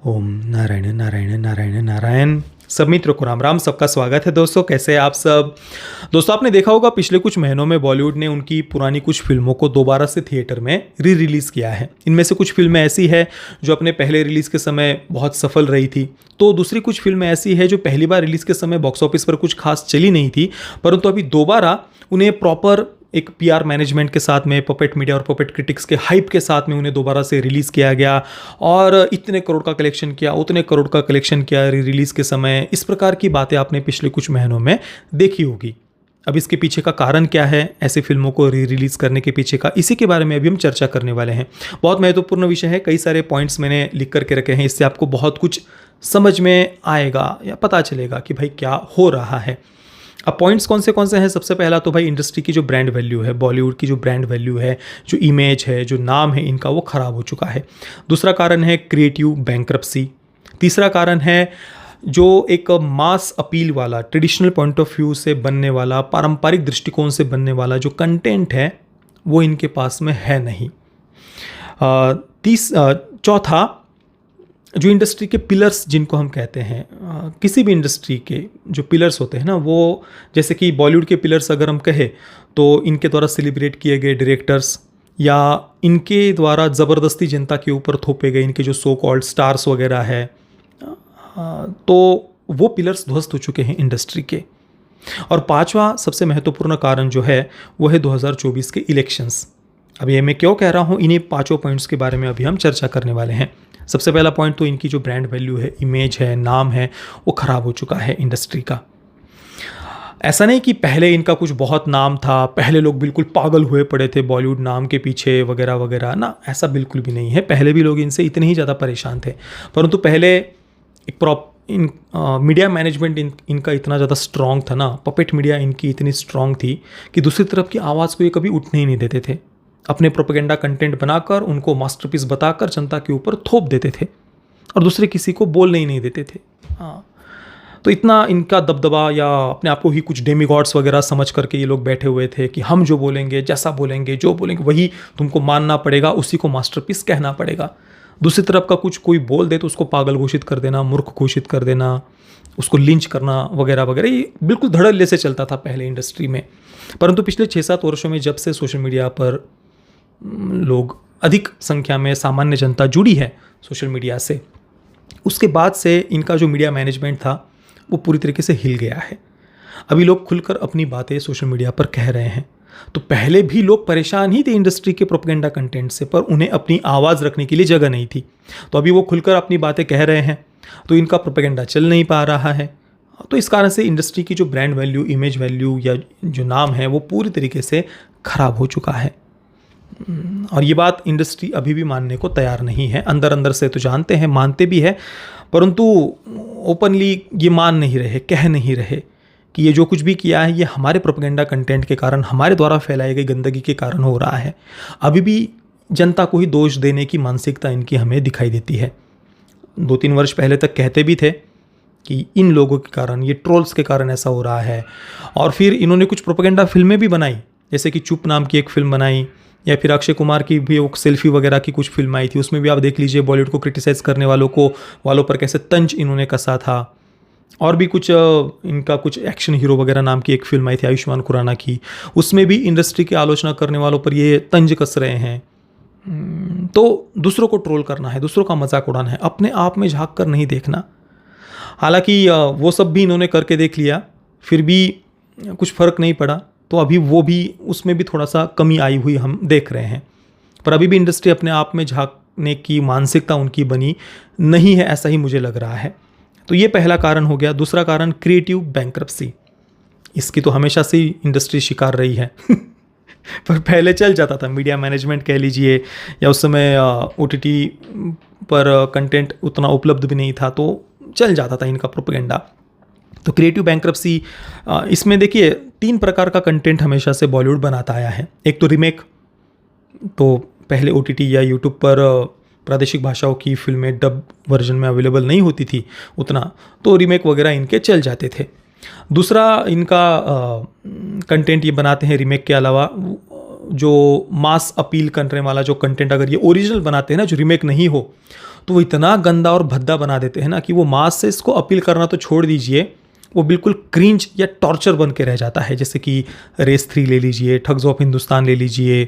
ओम नारायण नारायण नारायण नारायण। सब मित्रों को राम राम, सबका स्वागत है। दोस्तों कैसे हैं आप सब। दोस्तों आपने देखा होगा पिछले कुछ महीनों में बॉलीवुड ने उनकी पुरानी कुछ फिल्मों को दोबारा से थिएटर में री रिलीज़ किया है। इनमें से कुछ फिल्में ऐसी है जो अपने पहले रिलीज़ के समय बहुत सफल रही थी, तो दूसरी कुछ फिल्में ऐसी है जो पहली बार रिलीज़ के समय बॉक्स ऑफिस पर कुछ खास चली नहीं थी, परंतु अभी दोबारा उन्हें प्रॉपर एक पीआर मैनेजमेंट के साथ में, पपेट मीडिया और पपेट क्रिटिक्स के हाइप के साथ में उन्हें दोबारा से रिलीज़ किया गया और इतने करोड़ का कलेक्शन किया, उतने करोड़ का कलेक्शन किया रिलीज़ के समय। इस प्रकार की बातें आपने पिछले कुछ महीनों में देखी होगी। अब इसके पीछे का कारण क्या है, ऐसी फिल्मों को री रिलीज़ करने के पीछे का, इसी के बारे में अभी हम चर्चा करने वाले हैं। बहुत महत्वपूर्ण विषय है, कई सारे पॉइंट्स मैंने लिख करके रखे हैं, इससे आपको बहुत कुछ समझ में आएगा या पता चलेगा कि भाई क्या हो रहा है। अब पॉइंट्स कौन से हैं। सबसे पहला तो भाई इंडस्ट्री की जो ब्रांड वैल्यू है, बॉलीवुड की जो ब्रांड वैल्यू है, जो इमेज है, जो नाम है इनका, वो ख़राब हो चुका है। दूसरा कारण है क्रिएटिव बैंक्रप्सी। तीसरा कारण है जो एक मास अपील वाला, ट्रेडिशनल पॉइंट ऑफ व्यू से बनने वाला, पारंपरिक दृष्टिकोण से बनने वाला जो कंटेंट है वो इनके पास में है नहीं। चौथा, जो इंडस्ट्री के पिलर्स जिनको हम कहते हैं, किसी भी इंडस्ट्री के जो पिलर्स होते हैं ना, वो जैसे कि बॉलीवुड के पिलर्स अगर हम कहें तो इनके द्वारा सेलिब्रेट किए गए डायरेक्टर्स या इनके द्वारा ज़बरदस्ती जनता के ऊपर थोपे गए इनके जो सो कॉल्ड स्टार्स वगैरह है, तो वो पिलर्स ध्वस्त हो चुके हैं इंडस्ट्री के। और पांचवा सबसे महत्वपूर्ण कारण जो है वो है 2024 के इलेक्शंस। अब ये मैं क्यों कह रहा हूँ, इन्हीं पांचों पॉइंट्स के बारे में अभी हम चर्चा करने वाले हैं। सबसे पहला पॉइंट तो इनकी जो ब्रांड वैल्यू है, इमेज है, नाम है, वो ख़राब हो चुका है इंडस्ट्री का। ऐसा नहीं कि पहले इनका कुछ बहुत नाम था, पहले लोग बिल्कुल पागल हुए पड़े थे बॉलीवुड नाम के पीछे वगैरह वगैरह ना, ऐसा बिल्कुल भी नहीं है। पहले भी लोग इनसे इतने ही ज़्यादा परेशान थे, परंतु पहले एक मीडिया मैनेजमेंट इनका इतना ज़्यादा स्ट्रॉन्ग था ना, पपेट मीडिया इनकी इतनी स्ट्रॉन्ग थी कि दूसरी तरफ की आवाज़ को ये कभी उठने ही नहीं देते थे। अपने प्रोपेगेंडा कंटेंट बनाकर उनको मास्टरपीस बताकर जनता के ऊपर थोप देते थे और दूसरे किसी को बोलने ही नहीं देते थे। हाँ, तो इतना इनका दबदबा, या अपने आप को ही कुछ डेमीगॉड्स वगैरह समझ करके ये लोग बैठे हुए थे कि हम जो बोलेंगे, जैसा बोलेंगे, जो बोलेंगे वही तुमको मानना पड़ेगा, उसी को मास्टरपीस कहना पड़ेगा। दूसरी तरफ का कुछ कोई बोल दे तो उसको पागल घोषित कर देना, मूर्ख घोषित कर देना, उसको लिंच करना वगैरह वगैरह, ये बिल्कुल धड़ल्ले से चलता था पहले इंडस्ट्री में। परंतु पिछले 6-7 वर्षों में जब से सोशल मीडिया पर लोग अधिक संख्या में, सामान्य जनता जुड़ी है सोशल मीडिया से, उसके बाद से इनका जो मीडिया मैनेजमेंट था वो पूरी तरीके से हिल गया है। अभी लोग खुलकर अपनी बातें सोशल मीडिया पर कह रहे हैं। तो पहले भी लोग परेशान ही थे इंडस्ट्री के प्रोपेगेंडा कंटेंट से, पर उन्हें अपनी आवाज़ रखने के लिए जगह नहीं थी। तो अभी वो खुलकर अपनी बातें कह रहे हैं तो इनका प्रोपेगेंडा चल नहीं पा रहा है। तो इस कारण से इंडस्ट्री की जो ब्रांड वैल्यू, इमेज वैल्यू या जो नाम है वो पूरी तरीके से ख़राब हो चुका है। और ये बात इंडस्ट्री अभी भी मानने को तैयार नहीं है। अंदर अंदर से तो जानते हैं, मानते भी है, परंतु ओपनली ये मान नहीं रहे, कह नहीं रहे कि ये जो कुछ भी किया है ये हमारे प्रोपेगेंडा कंटेंट के कारण, हमारे द्वारा फैलाई गई गंदगी के कारण हो रहा है। अभी भी जनता को ही दोष देने की मानसिकता इनकी हमें दिखाई देती है। 2-3 वर्ष पहले तक कहते भी थे कि इन लोगों के कारण, ये ट्रोल्स के कारण ऐसा हो रहा है। और फिर इन्होंने कुछ प्रोपेगेंडा फिल्में भी बनाई, जैसे कि चुप नाम की एक फिल्म बनाई, या फिर अक्षय कुमार की भी वो सेल्फी वगैरह की कुछ फिल्म आई थी। उसमें भी आप देख लीजिए बॉलीवुड को क्रिटिसाइज़ करने वालों पर कैसे तंज इन्होंने कसा था। और भी कुछ इनका कुछ एक्शन हीरो वगैरह नाम की एक फिल्म आई थी आयुष्मान खुराना की, उसमें भी इंडस्ट्री की आलोचना करने वालों पर ये तंज कस रहे हैं। तो दूसरों को ट्रोल करना है, दूसरों का मजाक उड़ाना है, अपने आप में झांक कर नहीं देखना। हालांकि वो सब भी इन्होंने करके देख लिया, फिर भी कुछ फ़र्क नहीं पड़ा, तो अभी वो भी, उसमें भी थोड़ा सा कमी आई हुई हम देख रहे हैं। पर अभी भी इंडस्ट्री अपने आप में झांकने की मानसिकता उनकी बनी नहीं है, ऐसा ही मुझे लग रहा है। तो ये पहला कारण हो गया। दूसरा कारण क्रिएटिव बैंक्रप्सी। इसकी तो हमेशा से इंडस्ट्री शिकार रही है पर पहले चल जाता था, मीडिया मैनेजमेंट कह लीजिए, या उस समय OTT पर कंटेंट उतना उपलब्ध भी नहीं था, तो चल जाता था इनका प्रोपेगेंडा। तो क्रिएटिव बैंक्रप्सी, इसमें देखिए 3 प्रकार का कंटेंट हमेशा से बॉलीवुड बनाता आया है। एक तो रीमेक, तो पहले OTT या यूट्यूब पर प्रादेशिक भाषाओं की फिल्में डब वर्जन में अवेलेबल नहीं होती थी उतना, तो रीमेक वगैरह इनके चल जाते थे। दूसरा इनका कंटेंट ये बनाते हैं रीमेक के अलावा, जो मास अपील करने वाला जो कंटेंट, अगर ये ओरिजिनल बनाते हैं ना, जो रीमेक नहीं हो, तो वो इतना गंदा और भद्दा बना देते हैं ना कि वो मास से इसको अपील करना तो छोड़ दीजिए, वो बिल्कुल क्रिंज या टॉर्चर बन के रह जाता है। जैसे कि रेस 3 ले लीजिए, ठग्स ऑफ हिंदुस्तान ले लीजिए,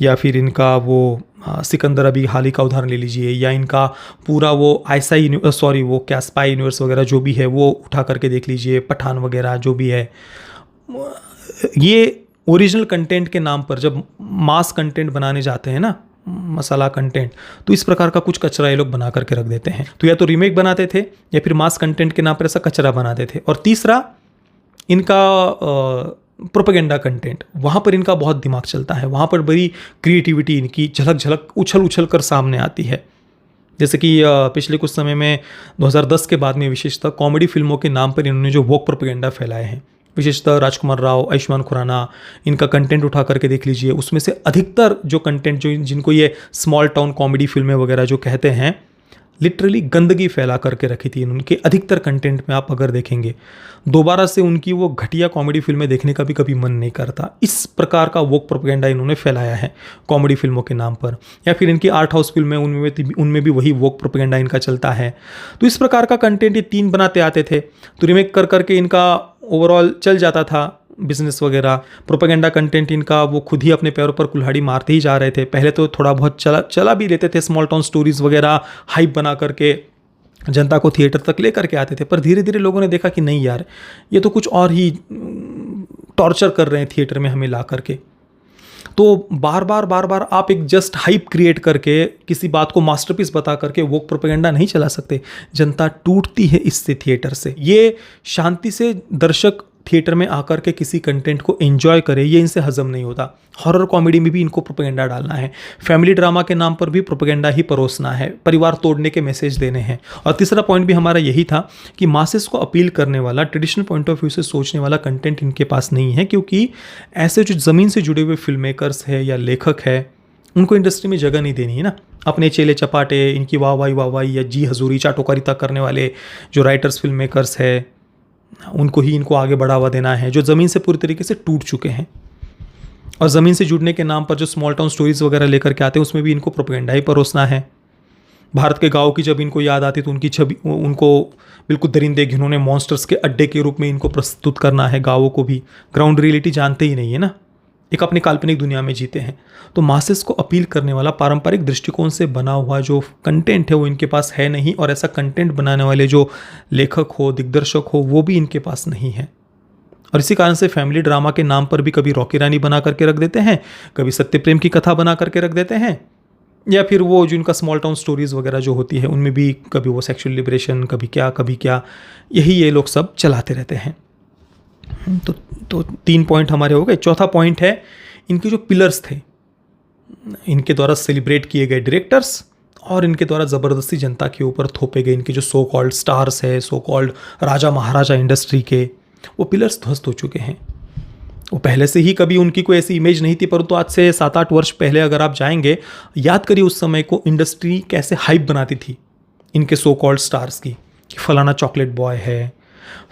या फिर इनका वो सिकंदर अभी हाल ही का उदाहरण ले लीजिए, या इनका पूरा वो वो क्या स्पाई यूनिवर्स वगैरह जो भी है वो उठा करके देख लीजिए, पठान वगैरह जो भी है। ये ओरिजिनल कंटेंट के नाम पर जब मास कंटेंट बनाने जाते हैं ना, मसाला कंटेंट, तो इस प्रकार का कुछ कचरा ये लोग बना करके रख देते हैं। तो या तो रीमेक बनाते थे या फिर मास कंटेंट के नाम पर ऐसा कचरा बनाते थे। और तीसरा इनका प्रोपेगेंडा कंटेंट, वहाँ पर इनका बहुत दिमाग चलता है, वहाँ पर बड़ी क्रिएटिविटी इनकी झलक झलक उछल उछल कर सामने आती है। जैसे कि पिछले कुछ समय में 2010 के बाद में विशेषतः कॉमेडी फिल्मों के नाम पर इन्होंने जो वोक प्रोपेगेंडा फैलाए हैं, विशेषतः राजकुमार राव, आयुष्मान खुराना, इनका कंटेंट उठा करके देख लीजिए। उसमें से अधिकतर जो कंटेंट जो जिनको ये स्मॉल टाउन कॉमेडी फिल्में वगैरह जो कहते हैं, लिटरली गंदगी फैला करके रखी थी उनके अधिकतर कंटेंट में। आप अगर देखेंगे दोबारा से उनकी वो घटिया कॉमेडी फिल्में देखने का भी कभी मन नहीं करता। इस प्रकार का वोक प्रोपेगेंडा इन्होंने फैलाया है कॉमेडी फिल्मों के नाम पर। या फिर इनकी आर्ट हाउस फिल्में, उनमें भी वही वोक प्रोपेगेंडा इनका चलता है। तो इस प्रकार का कंटेंट ये 3 बनाते आते थे, तो रिमेक कर करके इनका ओवरऑल चल जाता था बिजनेस वगैरह। प्रोपेगेंडा कंटेंट इनका वो खुद ही अपने पैरों पर कुल्हाड़ी मारते ही जा रहे थे। पहले तो थोड़ा बहुत चला भी लेते थे, स्मॉल टाउन स्टोरीज वगैरह हाइप बना करके जनता को थिएटर तक ले करके आते थे। पर धीरे धीरे लोगों ने देखा कि नहीं यार, ये तो कुछ और ही टॉर्चर कर रहे हैं थिएटर में हमें ला करके। तो बार बार आप एक जस्ट हाइप क्रिएट करके किसी बात को मास्टरपीस बता करके वो प्रोपेगेंडा नहीं चला सकते। जनता टूटती है इससे, थिएटर से। ये शांति से दर्शक थिएटर में आकर के किसी कंटेंट को एंजॉय करे, ये इनसे हजम नहीं होता। हॉरर कॉमेडी में भी इनको प्रोपेगेंडा डालना है, फैमिली ड्रामा के नाम पर भी प्रोपेगेंडा ही परोसना है, परिवार तोड़ने के मैसेज देने हैं। और तीसरा पॉइंट भी हमारा यही था कि मासेस को अपील करने वाला, ट्रेडिशनल पॉइंट ऑफ व्यू से सोचने वाला कंटेंट इनके पास नहीं है, क्योंकि ऐसे जो ज़मीन से जुड़े हुए फिल्म मेकर्स है या लेखक है, उनको इंडस्ट्री में जगह नहीं देनी है ना। अपने चेले चपाटे, इनकी वाहवाही या जी हजूरी चाटोकारिता करने वाले जो राइटर्स फिल्म मेकर्स है, उनको ही इनको आगे बढ़ावा देना है, जो ज़मीन से पूरी तरीके से टूट चुके हैं। और ज़मीन से जुड़ने के नाम पर जो स्मॉल टाउन स्टोरीज वगैरह लेकर के आते हैं, उसमें भी इनको प्रोपेगेंडा ही परोसना है। भारत के गाँव की जब इनको याद आती तो उनकी छवि, उनको बिल्कुल दरिंदे घिनौने मॉन्स्टर्स के अड्डे के रूप में इनको प्रस्तुत करना है। गाँवों को भी ग्राउंड रियलिटी जानते ही नहीं है ना, एक अपनी काल्पनिक दुनिया में जीते हैं। तो मासेस को अपील करने वाला पारंपरिक दृष्टिकोण से बना हुआ जो कंटेंट है वो इनके पास है नहीं। और ऐसा कंटेंट बनाने वाले जो लेखक हो, दिग्दर्शक हो, वो भी इनके पास नहीं है। और इसी कारण से फैमिली ड्रामा के नाम पर भी कभी रॉकी रानी बना करके रख देते हैं, कभी सत्य प्रेम की कथा बना करके रख देते हैं, या फिर वो जो इनका स्मॉल टाउन स्टोरीज वगैरह जो होती है उनमें भी कभी वो सेक्सुअल लिबरेशन, कभी क्या, यही ये लोग सब चलाते रहते हैं। तो 3 पॉइंट हमारे हो गए। चौथा पॉइंट है इनके जो पिलर्स थे, इनके द्वारा सेलिब्रेट किए गए डायरेक्टर्स और इनके द्वारा ज़बरदस्ती जनता के ऊपर थोपे गए इनके जो सो कॉल्ड स्टार्स है, सो कॉल्ड राजा महाराजा इंडस्ट्री के, वो पिलर्स ध्वस्त हो चुके हैं। वो पहले से ही कभी उनकी कोई ऐसी इमेज नहीं थी, परंतु आज से 7-8 वर्ष पहले अगर आप जाएंगे, याद करिए उस समय को इंडस्ट्री कैसे हाइप बनाती थी इनके सो कॉल्ड स्टार्स की, कि फलाना चॉकलेट बॉय है,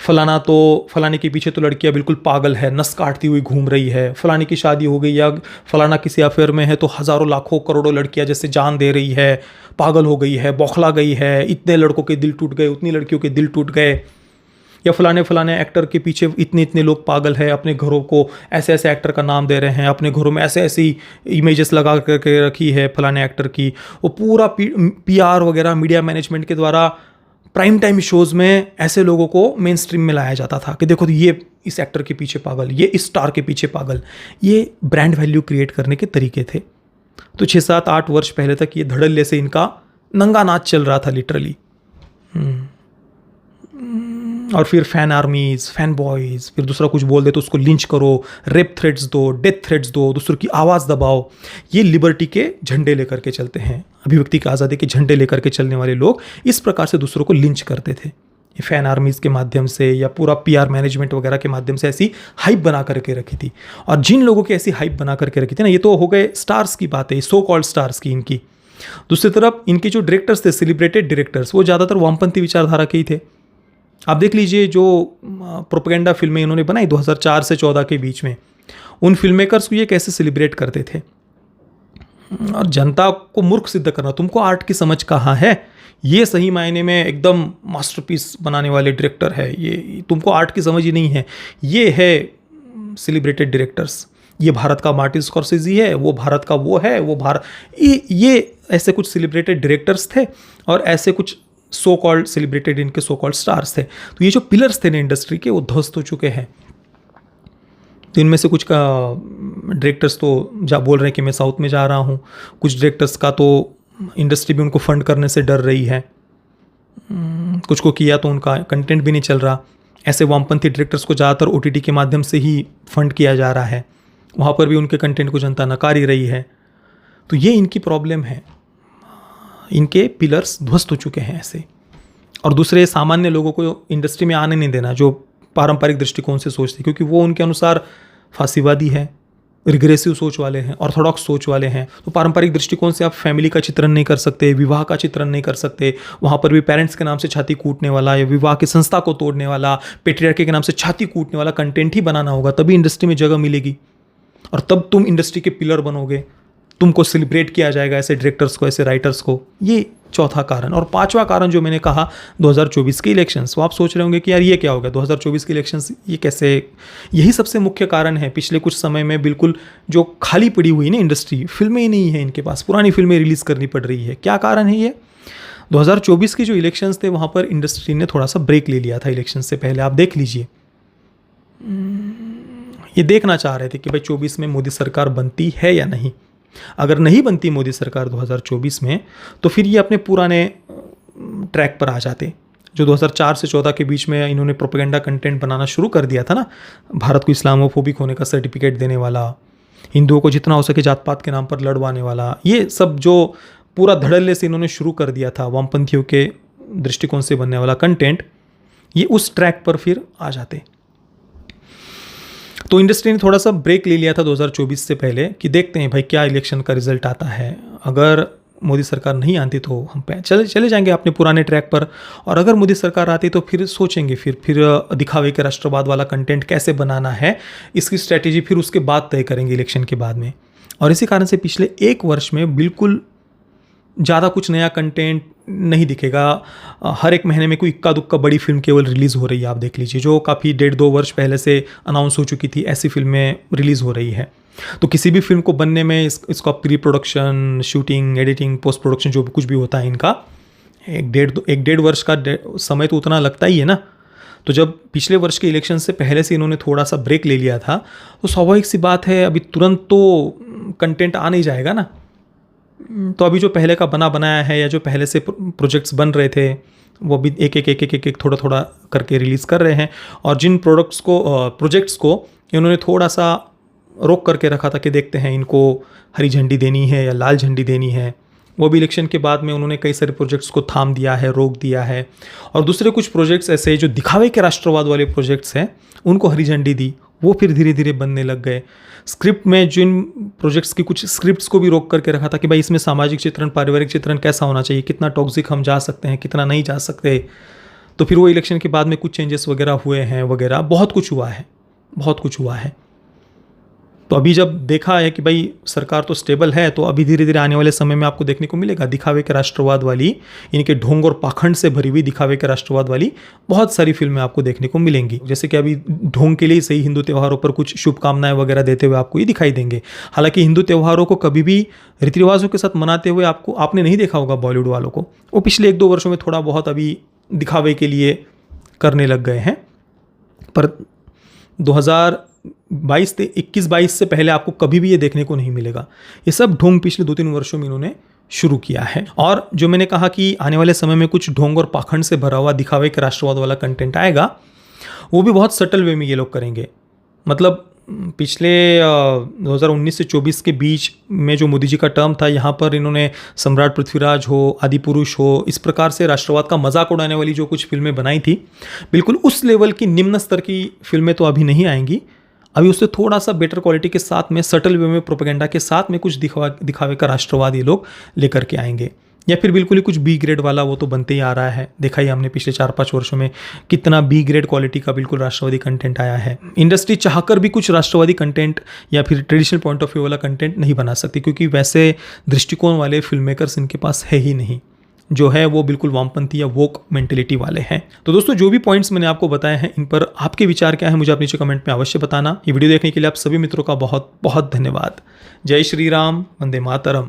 फलाने के पीछे तो लड़कियां बिल्कुल पागल है, नस काटती हुई घूम रही है, फलाने की शादी हो गई या फलाना किसी अफेयर में है तो हज़ारों लाखों करोड़ों लड़कियां जैसे जान दे रही है, पागल हो गई है, बौखला गई है, इतने लड़कों के दिल टूट गए, उतनी लड़कियों के दिल टूट गए, या फलाने एक्टर के पीछे इतने लोग पागल है, अपने घरों को ऐसे एक्टर का नाम दे रहे हैं, अपने घरों में ऐसी इमेजेस लगा करके रखी है फलाने एक्टर की। वो पूरा PR वगैरह मीडिया मैनेजमेंट के द्वारा प्राइम टाइम शोज़ में ऐसे लोगों को मेन स्ट्रीम में लाया जाता था कि देखो ये इस एक्टर के पीछे पागल, ये इस स्टार के पीछे पागल। ये ब्रांड वैल्यू क्रिएट करने के तरीके थे। तो 6-7-8 वर्ष पहले तक ये धड़ल्ले से इनका नंगा नाच चल रहा था लिटरली। और फिर फैन आर्मीज, फैन बॉयज़, फिर दूसरा कुछ बोल दे तो उसको लिंच करो, रेप थ्रेट्स दो, डेथ थ्रेट्स दो, दूसरों की आवाज़ दबाओ। ये लिबर्टी के झंडे लेकर के चलते हैं, अभिव्यक्ति की आज़ादी के झंडे लेकर के चलने वाले लोग इस प्रकार से दूसरों को लिंच करते थे। ये फैन आर्मीज़ के माध्यम से या पूरा PR मैनेजमेंट वगैरह के माध्यम से ऐसी हाइप बना करके रखी थी। और जिन लोगों की ऐसी हाइप बना करके रखी थी ना, ये तो हो गए स्टार्स की बात है, सो कॉल्ड स्टार्स की इनकी। दूसरी तरफ इनके जो डायरेक्टर्स थे, सेलिब्रेटेड डायरेक्टर्स, वो ज़्यादातर वामपंथी विचारधारा के ही थे। आप देख लीजिए जो प्रोपेगेंडा फिल्में इन्होंने बनाई 2004 से 14 के बीच में, उन फिल्म मेकर्स को ये कैसे सेलिब्रेट करते थे। और जनता को मूर्ख सिद्ध करना, तुमको आर्ट की समझ कहाँ है, ये सही मायने में एकदम मास्टरपीस बनाने वाले डायरेक्टर है, ये तुमको आर्ट की समझ ही नहीं है, ये है सेलिब्रेटेड डायरेक्टर्स, ये भारत का मार्टिन स्कॉर्सेज़ी है, वो भारत का वो है, वो भारत, ये ऐसे कुछ सेलिब्रेटेड डायरेक्टर्स थे और ऐसे कुछ सो कॉल्ड सेलिब्रेटेड इनके सो कॉल्ड स्टार्स थे। तो ये जो पिलर्स थे ना इंडस्ट्री के, वो ध्वस्त हो चुके हैं। तो इनमें से कुछ का डायरेक्टर्स तो बोल रहे हैं कि मैं साउथ में जा रहा हूँ, कुछ डायरेक्टर्स का तो इंडस्ट्री भी उनको फंड करने से डर रही है, कुछ को किया तो उनका कंटेंट भी नहीं चल रहा। ऐसे वामपंथी डायरेक्टर्स को ज़्यादातर OTT के माध्यम से ही फंड किया जा रहा है, वहाँ पर भी उनके कंटेंट को जनता नकार ही रही है। तो ये इनकी प्रॉब्लम है, इनके पिलर्स ध्वस्त हो चुके हैं ऐसे। और दूसरे सामान्य लोगों को इंडस्ट्री में आने नहीं देना जो पारंपरिक दृष्टिकोण से सोचते, क्योंकि वो उनके अनुसार फांसीवादी है, रिग्रेसिव सोच वाले हैं, ऑर्थोडॉक्स सोच वाले हैं। तो पारंपरिक दृष्टिकोण से आप फैमिली का चित्रण नहीं कर सकते, विवाह का चित्रण नहीं कर सकते, वहाँ पर भी पेरेंट्स के नाम से छाती कूटने वाला या विवाह की संस्था को तोड़ने वाला, पेट्रियार्की के नाम से छाती कूटने वाला कंटेंट ही बनाना होगा, तभी इंडस्ट्री में जगह मिलेगी और तब तुम इंडस्ट्री के पिलर बनोगे, तुमको सेलिब्रेट किया जाएगा ऐसे डायरेक्टर्स को, ऐसे राइटर्स को। ये चौथा कारण। और पांचवा कारण जो मैंने कहा 2024 के इलेक्शंस, वो आप सोच रहे होंगे कि यार ये क्या होगा 2024 के इलेक्शंस, ये कैसे, यही सबसे मुख्य कारण है। पिछले कुछ समय में बिल्कुल जो खाली पड़ी हुई ना इंडस्ट्री, फिल्में ही नहीं है इनके पास, पुरानी फिल्में रिलीज़ करनी पड़ रही है। क्या कारण है ये? 2024 के जो इलेक्शंस थे वहाँ पर इंडस्ट्री ने थोड़ा सा ब्रेक ले लिया था इलेक्शन से पहले, आप देख लीजिए। ये देखना चाह रहे थे कि भाई 24 में मोदी सरकार बनती है या नहीं। अगर नहीं बनती मोदी सरकार 2024 में, तो फिर ये अपने पुराने ट्रैक पर आ जाते जो 2004 से 14 के बीच में इन्होंने प्रोपेगेंडा कंटेंट बनाना शुरू कर दिया था ना, भारत को इस्लामोफोबिक होने का सर्टिफिकेट देने वाला, हिंदुओं को जितना हो सके जात पात के नाम पर लड़वाने वाला, ये सब जो पूरा धड़ल्ले से इन्होंने शुरू कर दिया था वामपंथियों के दृष्टिकोण से बनने वाला कंटेंट, ये उस ट्रैक पर फिर आ जाते। तो इंडस्ट्री ने थोड़ा सा ब्रेक ले लिया था 2024 से पहले कि देखते हैं भाई क्या इलेक्शन का रिजल्ट आता है। अगर मोदी सरकार नहीं आती तो हम चले जाएंगे अपने पुराने ट्रैक पर, और अगर मोदी सरकार आती तो फिर सोचेंगे, फिर दिखावे के राष्ट्रवाद वाला कंटेंट कैसे बनाना है, इसकी स्ट्रैटेजी फिर उसके बाद तय करेंगे इलेक्शन के बाद में। और इसी कारण से पिछले एक वर्ष में बिल्कुल ज़्यादा कुछ नया कंटेंट नहीं दिखेगा। हर एक महीने में कोई इक्का दुक्का बड़ी फिल्म केवल रिलीज़ हो रही है, आप देख लीजिए, जो काफ़ी 1.5-2 वर्ष पहले से अनाउंस हो चुकी थी, ऐसी फिल्में रिलीज़ हो रही है। तो किसी भी फिल्म को बनने में इसका pre production, shooting, editing, post production जो भी कुछ भी होता है इनका, एक डेढ़ वर्ष का समय तो उतना लगता ही है ना। तो जब पिछले वर्ष के इलेक्शन से पहले से इन्होंने थोड़ा सा ब्रेक ले लिया था, तो स्वाभाविक सी बात है अभी तुरंत तो कंटेंट आ नहीं जाएगा ना। तो अभी जो पहले का बनाया है या जो पहले से प्रोजेक्ट्स बन रहे थे, वो अभी एक थोड़ा करके रिलीज़ कर रहे हैं। और जिन प्रोजेक्ट्स को इन्होंने थोड़ा सा रोक करके रखा था कि देखते हैं इनको हरी झंडी देनी है या लाल झंडी देनी है, वो भी इलेक्शन के बाद में उन्होंने कई सारे प्रोजेक्ट्स को थाम दिया है, रोक दिया है। और दूसरे कुछ प्रोजेक्ट्स ऐसे जो दिखावे के राष्ट्रवाद वाले प्रोजेक्ट्स हैं उनको हरी झंडी दी, वो फिर धीरे धीरे बनने लग गए। स्क्रिप्ट में जिन प्रोजेक्ट्स की कुछ स्क्रिप्ट्स को भी रोक करके रखा था कि भाई इसमें सामाजिक चित्रण, पारिवारिक चित्रण कैसा होना चाहिए, कितना टॉक्सिक हम जा सकते हैं, कितना नहीं जा सकते, तो फिर वो इलेक्शन के बाद में कुछ चेंजेस वगैरह हुए हैं वगैरह, बहुत कुछ हुआ है। तो अभी जब देखा है कि भाई सरकार तो स्टेबल है, तो अभी धीरे धीरे आने वाले समय में आपको देखने को मिलेगा दिखावे के राष्ट्रवाद वाली, इनके ढोंग और पाखंड से भरी हुई दिखावे के राष्ट्रवाद वाली बहुत सारी फिल्में आपको देखने को मिलेंगी। जैसे कि अभी ढोंग के लिए सही हिंदू त्योहारों पर कुछ शुभकामनाएं वगैरह देते हुए आपको ये दिखाई देंगे। हालांकि हिंदू त्योहारों को कभी भी रीति रिवाजों के साथ मनाते हुए आपने नहीं देखा होगा बॉलीवुड वालों को। वो पिछले 1-2 वर्षों में थोड़ा बहुत अभी दिखावे के लिए करने लग गए हैं, पर 2021-22 से पहले आपको कभी भी ये देखने को नहीं मिलेगा। ये सब ढोंग पिछले 2-3 वर्षों में इन्होंने शुरू किया है। और जो मैंने कहा कि आने वाले समय में कुछ ढोंग और पाखंड से भरा हुआ दिखावे के राष्ट्रवाद वाला कंटेंट आएगा, वो भी बहुत सटल वे में ये लोग करेंगे। मतलब पिछले 2019 से 24 के बीच में जो मोदी जी का टर्म था, यहाँ पर इन्होंने सम्राट पृथ्वीराज हो, आदि पुरुष हो, इस प्रकार से राष्ट्रवाद का मजाक उड़ाने वाली जो कुछ फिल्में बनाई थी, बिल्कुल उस लेवल की निम्न स्तर की फिल्में तो अभी नहीं आएंगी। अभी उससे थोड़ा सा बेटर क्वालिटी के साथ में, सटल वे में, प्रोपेगेंडा के साथ में कुछ दिखावे का राष्ट्रवाद ये लोग लेकर के आएंगे। या फिर बिल्कुल ही कुछ बी ग्रेड वाला, वो तो बनते ही आ रहा है। देखा ही हमने पिछले 4-5 वर्षों में कितना बी ग्रेड क्वालिटी का बिल्कुल राष्ट्रवादी कंटेंट आया है। इंडस्ट्री चाहकर भी कुछ राष्ट्रवादी कंटेंट या फिर ट्रेडिशनल पॉइंट ऑफ व्यू वाला कंटेंट नहीं बना सकती, क्योंकि वैसे दृष्टिकोण वाले फिल्म मेकर्स इनके पास है ही नहीं। जो है वो बिल्कुल वामपंथी या वोक मेंटेलिटी वाले हैं। तो दोस्तों, जो भी पॉइंट्स मैंने आपको बताए हैं, इन पर आपके विचार क्या है मुझे आप नीचे कमेंट में अवश्य बताना। ये वीडियो देखने के लिए आप सभी मित्रों का बहुत बहुत धन्यवाद। जय श्री राम, वंदे मातरम।